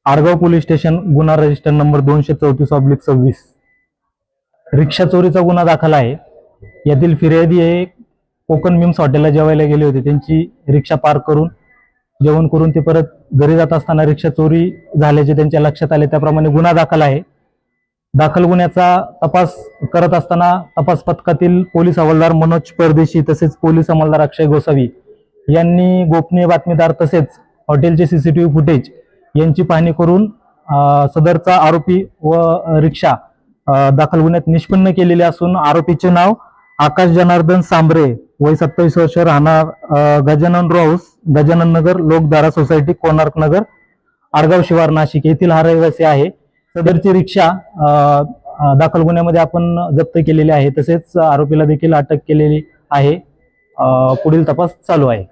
Adgaon police station, गुन्हा register number 234/26. रिक्षा चोरीचा गुन्हा दाखल आहे. यातील फिर्यादी हे कोकण मिम्स हॉटेलला जेवायला गेले होते. त्यांची रिक्षा पार्क करून जेवण करून ते परत घरी जात असताना रिक्षा चोरी झाल्याचे त्यांच्या लक्षात आले. त्याप्रमाणे गुन्हा दाखल आहे. दाखल गुन्ह्याचा तपास करत असताना तपास पथकातील पोलीस हवालदार मनोज परदेशी तसेच पोलीस अंमलदार अक्षय गोसावी यांनी गोपनीय बातमीदार तसेच हॉटेलचे सीसीटीव्ही फुटेज यांची पाहणी करून सदरचा आरोपी व रिक्षा दाखल गुन्ह्यात निष्पन्न केलेले असून आरोपीचे नाव आकाश जनार्दन सांबरे, वय 27 वर्ष, राहणार गजानन हाऊस, गजानन नगर, लोकधारा सोसायटी, कोणार्क नगर, आडगाव शिवार, नाशिक येथील हा रहिवासी आहे. सदरची रिक्षा दाखल गुन्ह्यामध्ये आपण जप्त केलेली आहे. तसेच आरोपीला देखील अटक केलेली आहे. पुढील तपास चालू आहे.